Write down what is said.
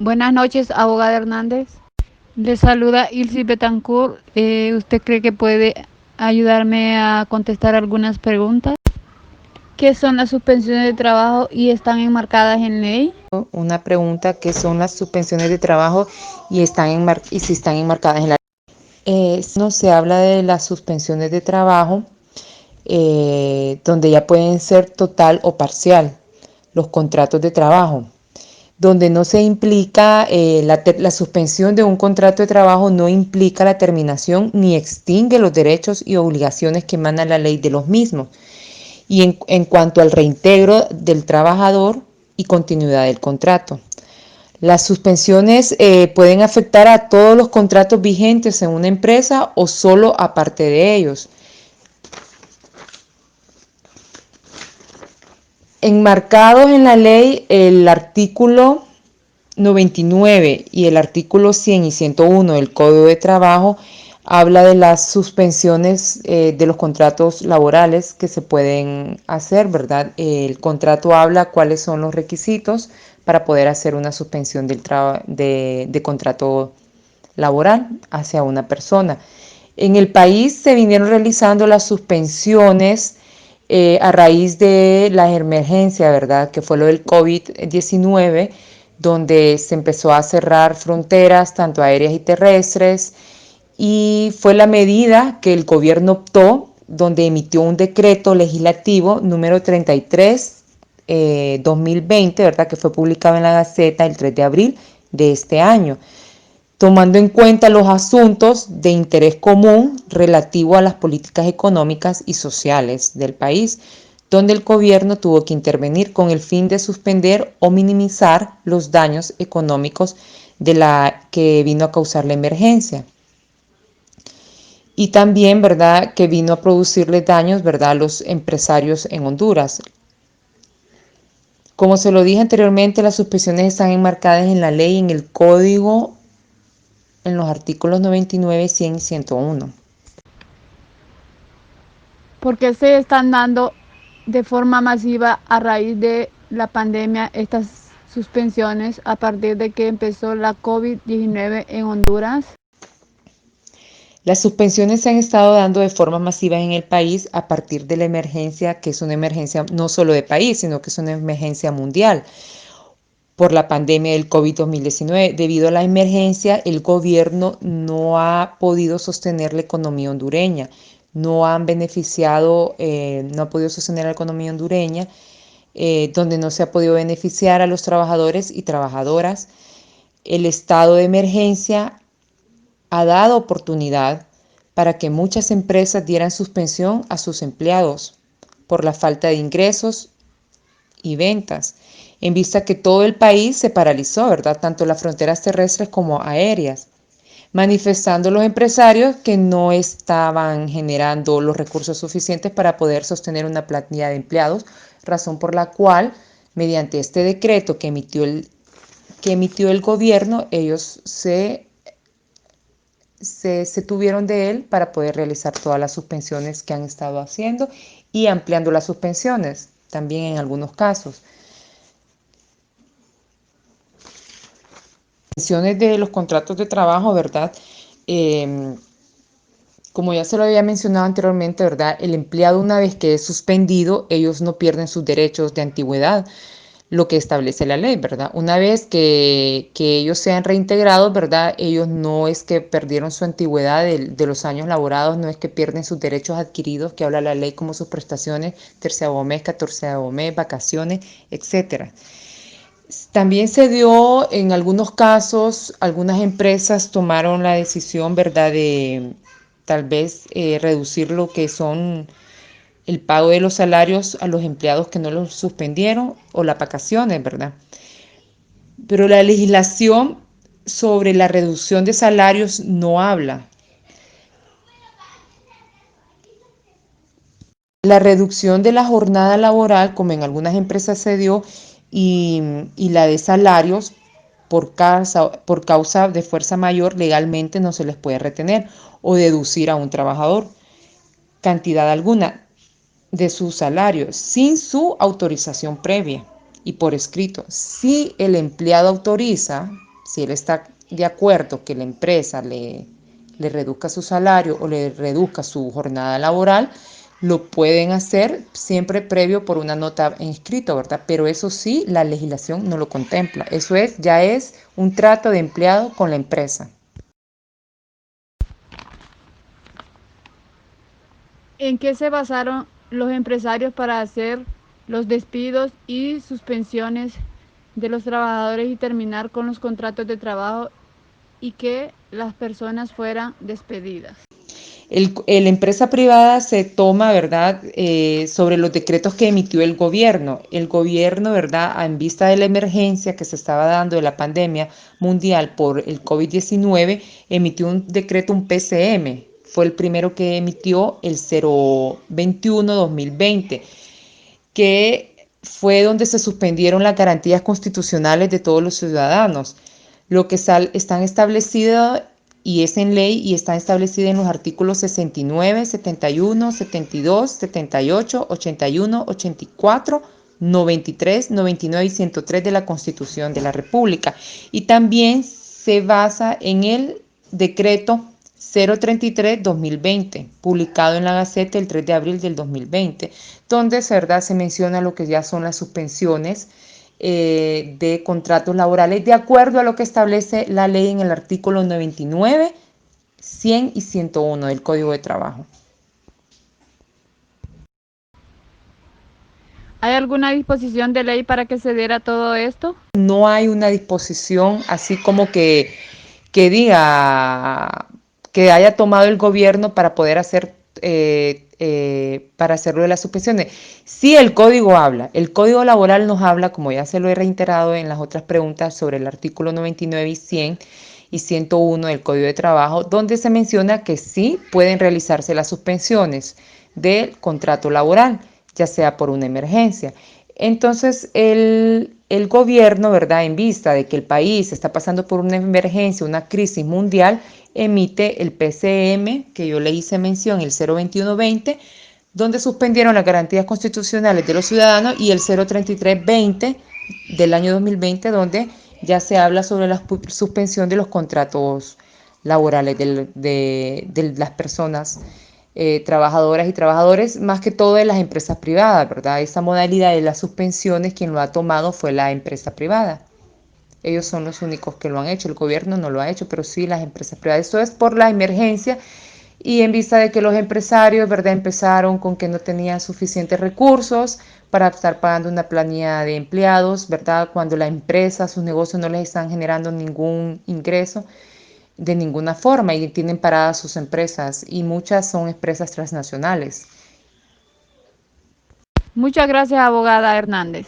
Buenas noches, abogada Hernández. Le saluda Ilse Betancourt. ¿Usted cree que puede ayudarme a contestar algunas preguntas? ¿Qué son las suspensiones de trabajo y están enmarcadas en ley? Una pregunta, ¿qué son las suspensiones de trabajo y si están enmarcadas en la ley? No se habla de las suspensiones de trabajo, donde ya pueden ser total o parcial, los contratos de trabajo. Donde no se implica la suspensión de un contrato de trabajo no implica la terminación ni extingue los derechos y obligaciones que emana la ley de los mismos. Y en cuanto al reintegro del trabajador y continuidad del contrato. Las suspensiones pueden afectar a todos los contratos vigentes en una empresa o solo a parte de ellos. Enmarcados en la ley, el artículo 99 y el artículo 100 y 101 del Código de Trabajo habla de las suspensiones de los contratos laborales que se pueden hacer, ¿verdad? El contrato habla cuáles son los requisitos para poder hacer una suspensión de contrato laboral hacia una persona. En el país se vinieron realizando las suspensiones a raíz de la emergencia, ¿verdad? Que fue lo del COVID-19, donde se empezó a cerrar fronteras, tanto aéreas y terrestres, y fue la medida que el gobierno optó, donde emitió un decreto legislativo número 33, 2020, ¿verdad? Que fue publicado en la Gaceta el 3 de abril de este año, tomando en cuenta los asuntos de interés común relativo a las políticas económicas y sociales del país, donde el gobierno tuvo que intervenir con el fin de suspender o minimizar los daños económicos de la que vino a causar la emergencia. Y también, ¿verdad?, que vino a producirle daños, ¿verdad?, a los empresarios en Honduras. Como se lo dije anteriormente, las suspensiones están enmarcadas en la ley, en el código, en los artículos 99, 100 y 101. ¿Por qué se están dando de forma masiva a raíz de la pandemia estas suspensiones a partir de que empezó la COVID-19 en Honduras? Las suspensiones se han estado dando de forma masiva en el país a partir de la emergencia, que es una emergencia no solo de país, sino que es una emergencia mundial por la pandemia del COVID-2019. Debido a la emergencia, el gobierno no ha podido sostener la economía hondureña, no han beneficiado, no ha podido sostener la economía hondureña, donde no se ha podido beneficiar a los trabajadores y trabajadoras. El estado de emergencia ha dado oportunidad para que muchas empresas dieran suspensión a sus empleados por la falta de ingresos y ventas, en vista que todo el país se paralizó, ¿verdad? Tanto las fronteras terrestres como aéreas, manifestando los empresarios que no estaban generando los recursos suficientes para poder sostener una plantilla de empleados, razón por la cual, mediante este decreto que emitió el gobierno, ellos se tuvieron de él para poder realizar todas las suspensiones que han estado haciendo y ampliando las suspensiones también en algunos casos. Suspensiones de los contratos de trabajo, ¿verdad? Eh, Como ya se lo había mencionado anteriormente, ¿verdad? El empleado, una vez que es suspendido, ellos no pierden sus derechos de antigüedad, lo que establece la ley, ¿verdad? Una vez que ellos sean reintegrados, ¿verdad? Ellos no es que perdieron su antigüedad de los años laborados, no es que pierden sus derechos adquiridos, que habla la ley, como sus prestaciones, terceavo mes, catorceavo mes, vacaciones, etcétera. También se dio en algunos casos, algunas empresas tomaron la decisión, ¿verdad?, de tal vez reducir lo que son el pago de los salarios a los empleados que no los suspendieron o las vacaciones, ¿verdad? Pero la legislación sobre la reducción de salarios no habla. La reducción de la jornada laboral, como en algunas empresas se dio, y la de salarios por causa de fuerza mayor, legalmente no se les puede retener o deducir a un trabajador cantidad alguna de su salario sin su autorización previa y por escrito. Si el empleado autoriza, Si él está de acuerdo que la empresa le reduzca su salario o le reduzca su jornada laboral, lo pueden hacer siempre previo por una nota en escrito, ¿verdad? Pero eso sí, la legislación no lo contempla. Eso ya es un trato de empleado con la empresa. ¿En qué se basaron los empresarios para hacer los despidos y suspensiones de los trabajadores y terminar con los contratos de trabajo y que las personas fueran despedidas? La empresa privada se toma, ¿verdad?, sobre los decretos que emitió el gobierno. El gobierno, ¿verdad?, en vista de la emergencia que se estaba dando de la pandemia mundial por el COVID-19, emitió un decreto, un PCM. Fue el primero que emitió el 021-2020, que fue donde se suspendieron las garantías constitucionales de todos los ciudadanos. Lo que están establecidos y es en ley y está establecida en los artículos 69, 71, 72, 78, 81, 84, 93, 99 y 103 de la Constitución de la República. Y también se basa en el decreto 033-2020, publicado en la Gaceta el 3 de abril del 2020, donde ¿verdad?, se menciona lo que ya son las suspensiones de contratos laborales de acuerdo a lo que establece la ley en el artículo 99, 100 y 101 del Código de Trabajo. ¿Hay alguna disposición de ley para que se diera todo esto? No hay una disposición así como que diga que haya tomado el gobierno para poder hacer para hacerlo de las suspensiones. Sí, el código habla, el código laboral nos habla, como ya se lo he reiterado en las otras preguntas, sobre el artículo 99 y 100 y 101 del Código de Trabajo, donde se menciona que sí pueden realizarse las suspensiones del contrato laboral, ya sea por una emergencia. Entonces, el gobierno, ¿verdad?, en vista de que el país está pasando por una emergencia, una crisis mundial, emite el PCM, que yo le hice mención, el 021-20, donde suspendieron las garantías constitucionales de los ciudadanos, y el 033-20 del año 2020, donde ya se habla sobre la suspensión de los contratos laborales de las personas trabajadoras y trabajadores, más que todo de las empresas privadas, ¿verdad? Esa modalidad de las suspensiones, quien lo ha tomado fue la empresa privada. Ellos son los únicos que lo han hecho, el gobierno no lo ha hecho, pero sí las empresas privadas. Eso es por la emergencia y en vista de que los empresarios, ¿verdad?, empezaron con que no tenían suficientes recursos para estar pagando una planilla de empleados, ¿verdad?, cuando la empresa, sus negocios no les están generando ningún ingreso de ninguna forma y tienen paradas sus empresas y muchas son empresas transnacionales. Muchas gracias, abogada Hernández.